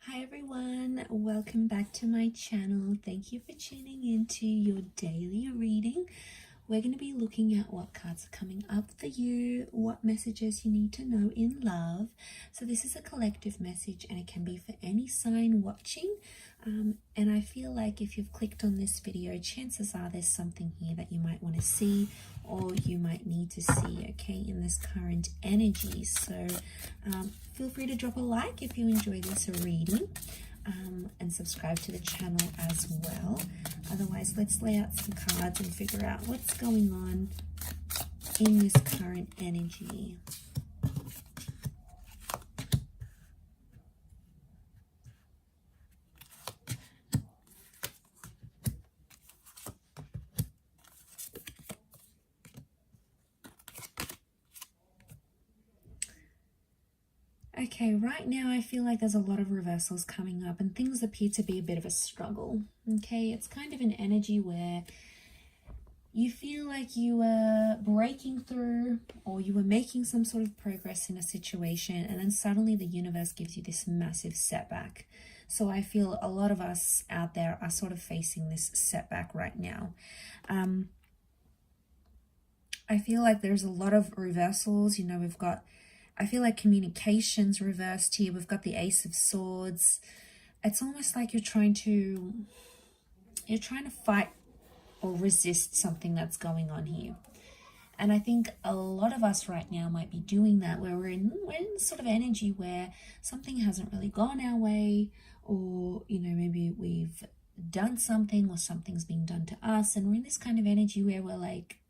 Hi everyone, welcome back to my channel. Thank you for tuning into your daily reading. We're going to be looking at what cards are coming up for you, what messages you need to know in love. So this is a collective message and it can be for any sign watching. And I feel like if you've clicked on this video, chances are there's something here that you might want to see or you might need to see, okay, in this current energy. So feel free to drop a like if you enjoy this reading. And subscribe to the channel as well. Otherwise, let's lay out some cards and figure out what's going on in this current energy. Okay, right now I feel like there's a lot of reversals coming up and things appear to be a bit of a struggle. Okay, it's kind of an energy where you feel like you were breaking through or you were making some sort of progress in a situation, and then suddenly the universe gives you this massive setback. So I feel a lot of us out there are sort of facing this setback right now. I feel like there's a lot of reversals. You know, I feel like communication's reversed here. We've got the Ace of Swords. It's almost like you're trying to fight or resist something that's going on here. And I think a lot of us right now might be doing that, where we're in sort of energy where something hasn't really gone our way, or, you know, maybe we've done something or something's being done to us. And we're in this kind of energy where we're like,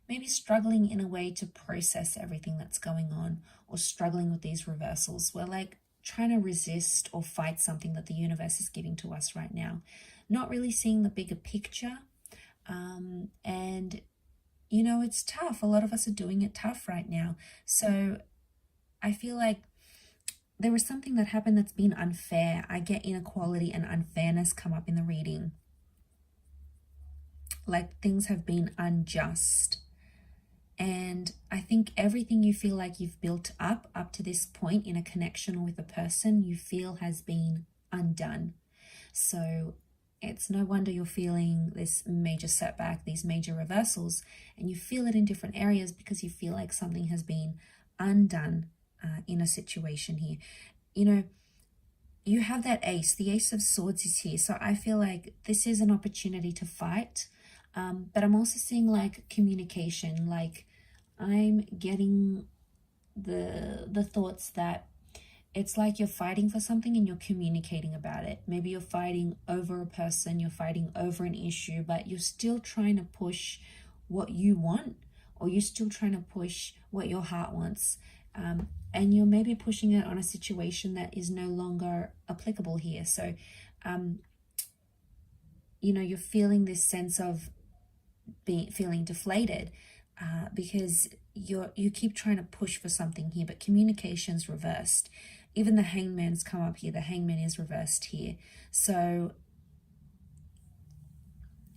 maybe struggling in a way to process everything that's going on, or struggling with these reversals. We're like trying to resist or fight something that the universe is giving to us right now, not really seeing the bigger picture. And, you know, it's tough. A lot of us are doing it tough right now. So I feel like there was something that happened that's been unfair. I get inequality and unfairness come up in the reading. Like things have been unjust. And I think everything you feel like you've built up to this point in a connection or with a person, you feel has been undone. So it's no wonder you're feeling this major setback, these major reversals, and you feel it in different areas because you feel like something has been undone in a situation here. You know, you have that ace, the Ace of Swords is here. So I feel like this is an opportunity to fight. But I'm also seeing like communication, like I'm getting the thoughts that it's like you're fighting for something and you're communicating about it. Maybe you're fighting over a person, you're fighting over an issue, but you're still trying to push what you want, or you're still trying to push what your heart wants. And you're maybe pushing it on a situation that is no longer applicable here. So, you know, you're feeling this sense of feeling deflated because you keep trying to push for something here, but communication's reversed. Even the Hangman's come up here. The Hangman is reversed here. So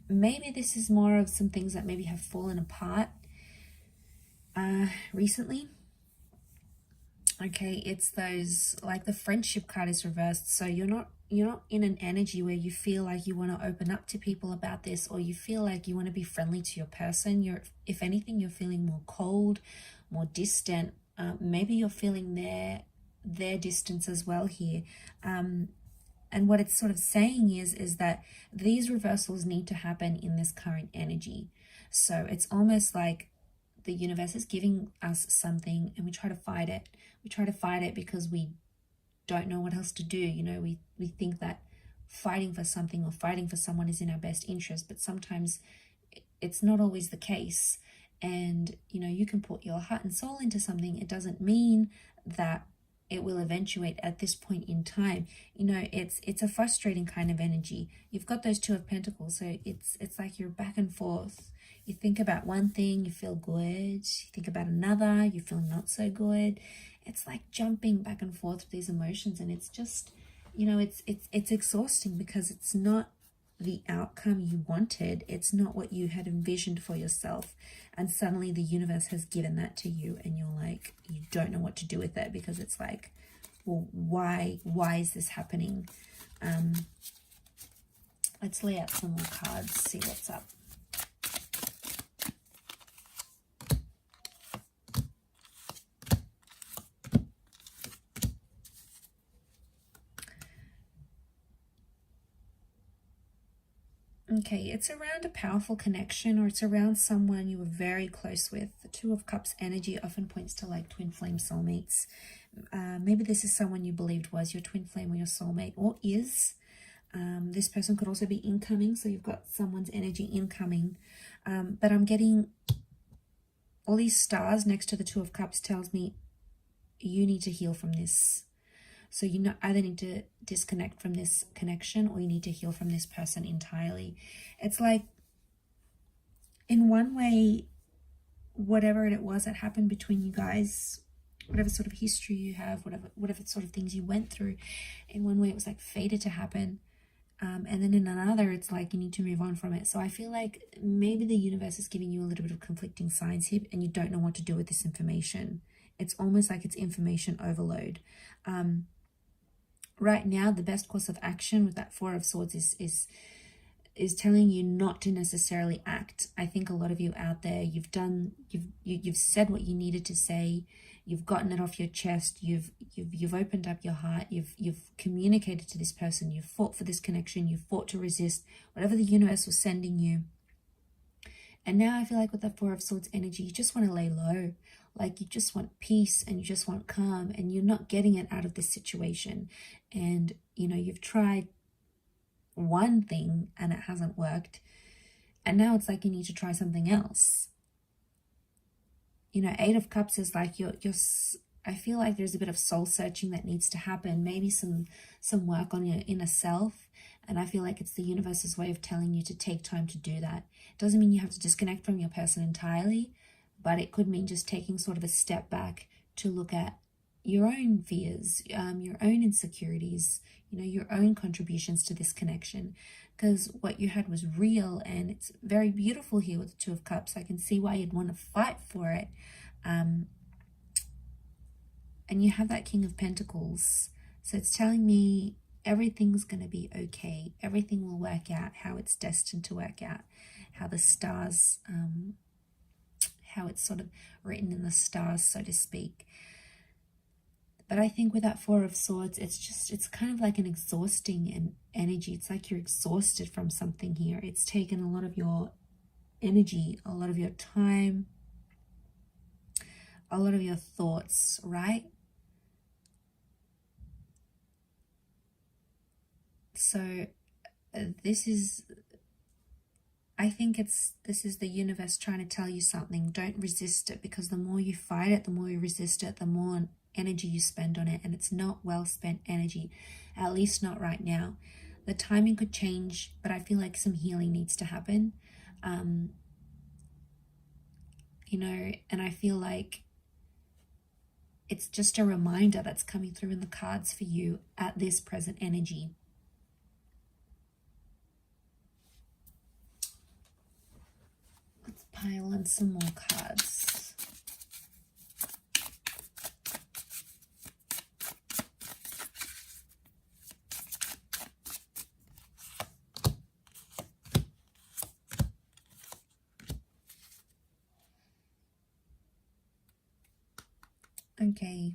maybe this is more of some things that maybe have fallen apart recently. Okay, it's those, like the Friendship card is reversed. So you're not in an energy where you feel like you want to open up to people about this, or you feel like you want to be friendly to your person. If anything, you're feeling more cold, more distant. Maybe you're feeling their distance as well here. And what it's sort of saying is that these reversals need to happen in this current energy. So it's almost like the universe is giving us something and we try to fight it. We try to fight it because we don't know what else to do. You know, we think that fighting for something or fighting for someone is in our best interest, but sometimes it's not always the case. And, you know, you can put your heart and soul into something. It doesn't mean that it will eventuate at this point in time. You know, it's a frustrating kind of energy. You've got those Two of Pentacles, so it's like you're back and forth. You think about one thing, you feel good. You think about another, you feel not so good. It's like jumping back and forth with these emotions, and it's just, you know, it's exhausting because it's not the outcome you wanted. It's not what you had envisioned for yourself. And suddenly the universe has given that to you and you're like, you don't know what to do with it because it's like, well, why is this happening? Let's lay out some more cards, see what's up. Okay, it's around a powerful connection, or it's around someone you were very close with. The Two of Cups energy often points to like twin flame soulmates. Maybe this is someone you believed was your twin flame or your soulmate, or is. This person could also be incoming, so you've got someone's energy incoming. But I'm getting all these stars next to the Two of Cups tells me you need to heal from this. So you either need to disconnect from this connection, or you need to heal from this person entirely. It's like, in one way, whatever it was that happened between you guys, whatever sort of history you have, whatever sort of things you went through, in one way it was like fated to happen. And then in another, it's like you need to move on from it. So I feel like maybe the universe is giving you a little bit of conflicting signs here, and you don't know what to do with this information. It's almost like it's information overload. Right now, the best course of action with that Four of Swords is telling you not to necessarily act. I think a lot of you out there, you've said what you needed to say. You've gotten it off your chest. You've opened up your heart. You've communicated to this person. You've fought for this connection. You've fought to resist whatever the universe was sending you. And now I feel like with the Four of Swords energy, you just want to lay low. Like you just want peace and you just want calm, and you're not getting it out of this situation. And, you know, you've tried one thing and it hasn't worked. And now it's like you need to try something else. You know, Eight of Cups is like I feel like there's a bit of soul searching that needs to happen. Maybe some work on your inner self. And I feel like it's the universe's way of telling you to take time to do that. It doesn't mean you have to disconnect from your person entirely, but it could mean just taking sort of a step back to look at your own fears, your own insecurities, you know, your own contributions to this connection. Because what you had was real, and it's very beautiful here with the Two of Cups. I can see why you'd want to fight for it. And you have that King of Pentacles. So it's telling me everything's going to be okay. Everything will work out how it's destined to work out. How the stars, how it's sort of written in the stars, so to speak. But I think with that Four of Swords, it's kind of like an exhausting energy. It's like you're exhausted from something here. It's taken a lot of your energy, a lot of your time, a lot of your thoughts, right? So I think this is the universe trying to tell you something. Don't resist it, because the more you fight it, the more you resist it, the more energy you spend on it, and it's not well spent energy, at least not right now. The timing could change, but I feel like some healing needs to happen. You know, and I feel like it's just a reminder that's coming through in the cards for you at this present energy. Let's pile in some more cards. Okay,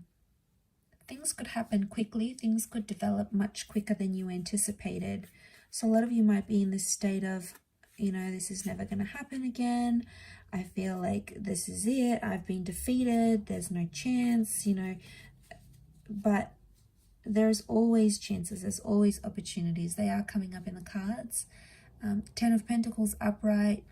things could happen quickly. Things could develop much quicker than you anticipated. So a lot of you might be in this state of, you know, this is never going to happen again. I feel like this is it. I've been defeated. There's no chance, you know. But there's always chances. There's always opportunities. They are coming up in the cards. Ten of Pentacles upright.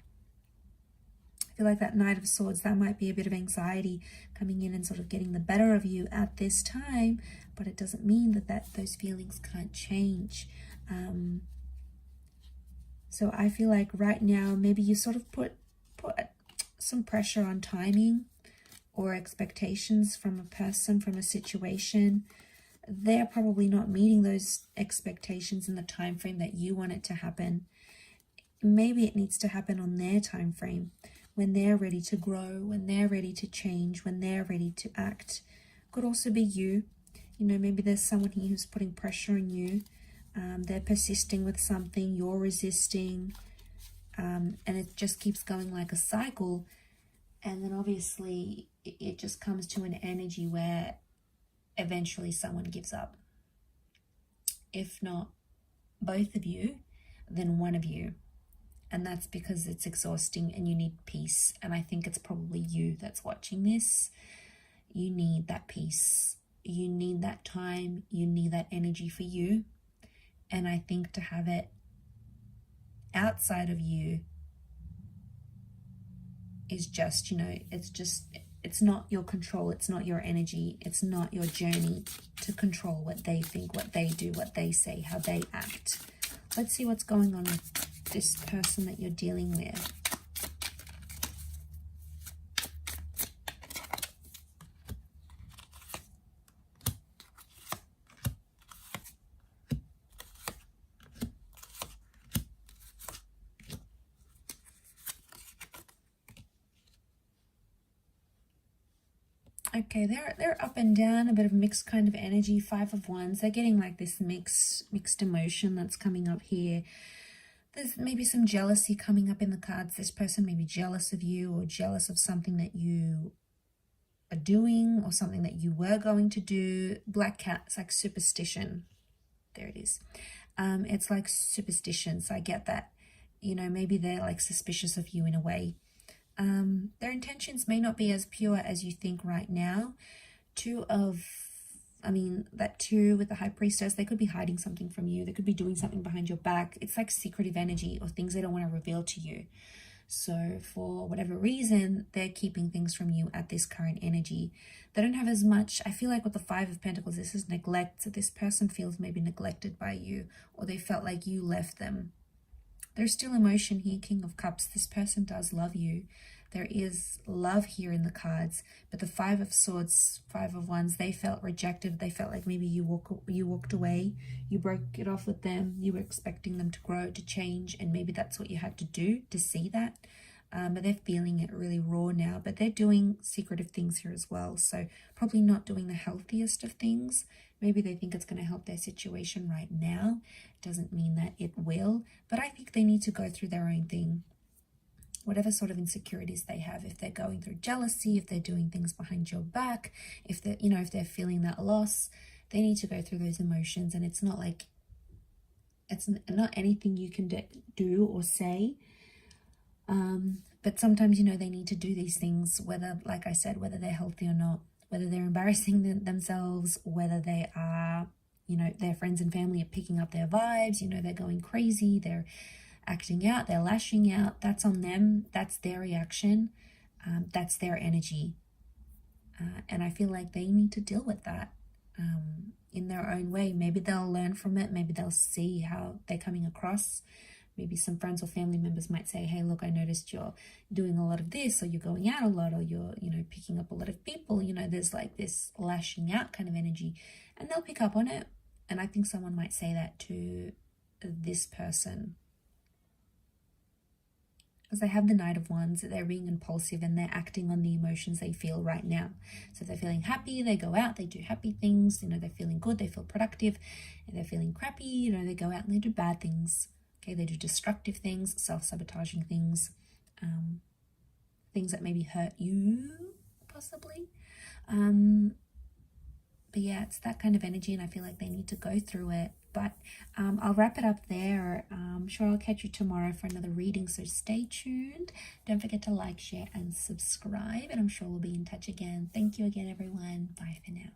I feel like that Knight of Swords, that might be a bit of anxiety coming in and sort of getting the better of you at this time, but it doesn't mean that those feelings can't change. So I feel like right now, maybe you sort of put some pressure on timing or expectations from a person, from a situation. They're probably not meeting those expectations in the time frame that you want it to happen. Maybe it needs to happen on their time frame, when they're ready to grow, when they're ready to change, when they're ready to act. Could also be you. You know, maybe there's someone here who's putting pressure on you. They're persisting with something, you're resisting, and it just keeps going like a cycle. And then obviously it just comes to an energy where eventually someone gives up. If not both of you, then one of you. And that's because it's exhausting and you need peace. And I think it's probably you that's watching this. You need that peace. You need that time. You need that energy for you. And I think to have it outside of you is just, you know, it's not your control. It's not your energy. It's not your journey to control what they think, what they do, what they say, how they act. Let's see what's going on with this person that you're dealing with. Okay, they're up and down, a bit of mixed kind of energy. 5 of Wands. They're getting like this mixed emotion that's coming up here. There's maybe some jealousy coming up in the cards. This person may be jealous of you or jealous of something that you are doing or something that you were going to do. Black cat, it's like superstition. There it is. It's like superstition, so I get that. You know, maybe they're like suspicious of you in a way. Their intentions may not be as pure as you think right now. That 2 with the High Priestess, they could be hiding something from you. They could be doing something behind your back. It's like secretive energy or things they don't want to reveal to you. So for whatever reason, they're keeping things from you at this current energy. They don't have as much, I feel like with the 5 of Pentacles, this is neglect. So this person feels maybe neglected by you, or they felt like you left them. There's still emotion here, King of Cups. This person does love you. There is love here in the cards. But the 5 of Swords, 5 of Wands, they felt rejected. They felt like maybe you walked away. You broke it off with them. You were expecting them to grow, to change. And maybe that's what you had to do to see that. But they're feeling it really raw now. But they're doing secretive things here as well. So probably not doing the healthiest of things. Maybe they think it's going to help their situation right now. Doesn't mean that it will. But I think they need to go through their own thing. Whatever sort of insecurities they have, if they're going through jealousy, if they're doing things behind your back, if they're, if they're feeling that loss, they need to go through those emotions. And it's not like, it's not anything you can do or say. But sometimes, they need to do these things, whether, like I said, whether they're healthy or not, whether they're embarrassing themselves, whether they are, their friends and family are picking up their vibes, they're going crazy, they're acting out, they're lashing out. That's on them. That's their reaction. That's their energy. And I feel like they need to deal with that in their own way. Maybe they'll learn from it. Maybe they'll see how they're coming across. Maybe some friends or family members might say, hey, look, I noticed you're doing a lot of this, or you're going out a lot, or you're, picking up a lot of people. There's like this lashing out kind of energy, and they'll pick up on it. And I think someone might say that to this person, because they have the Knight of Wands. They're being impulsive and they're acting on the emotions they feel right now. So if they're feeling happy, they go out, they do happy things. They're feeling good, they feel productive. If they're feeling crappy, they go out and they do bad things. Okay, they do destructive things, self-sabotaging things, things that maybe hurt you, possibly. But yeah, it's that kind of energy, and I feel like they need to go through it. But I'll wrap it up there. I'm sure I'll catch you tomorrow for another reading, so stay tuned. Don't forget to like, share, and subscribe, and I'm sure we'll be in touch again. Thank you again, everyone. Bye for now.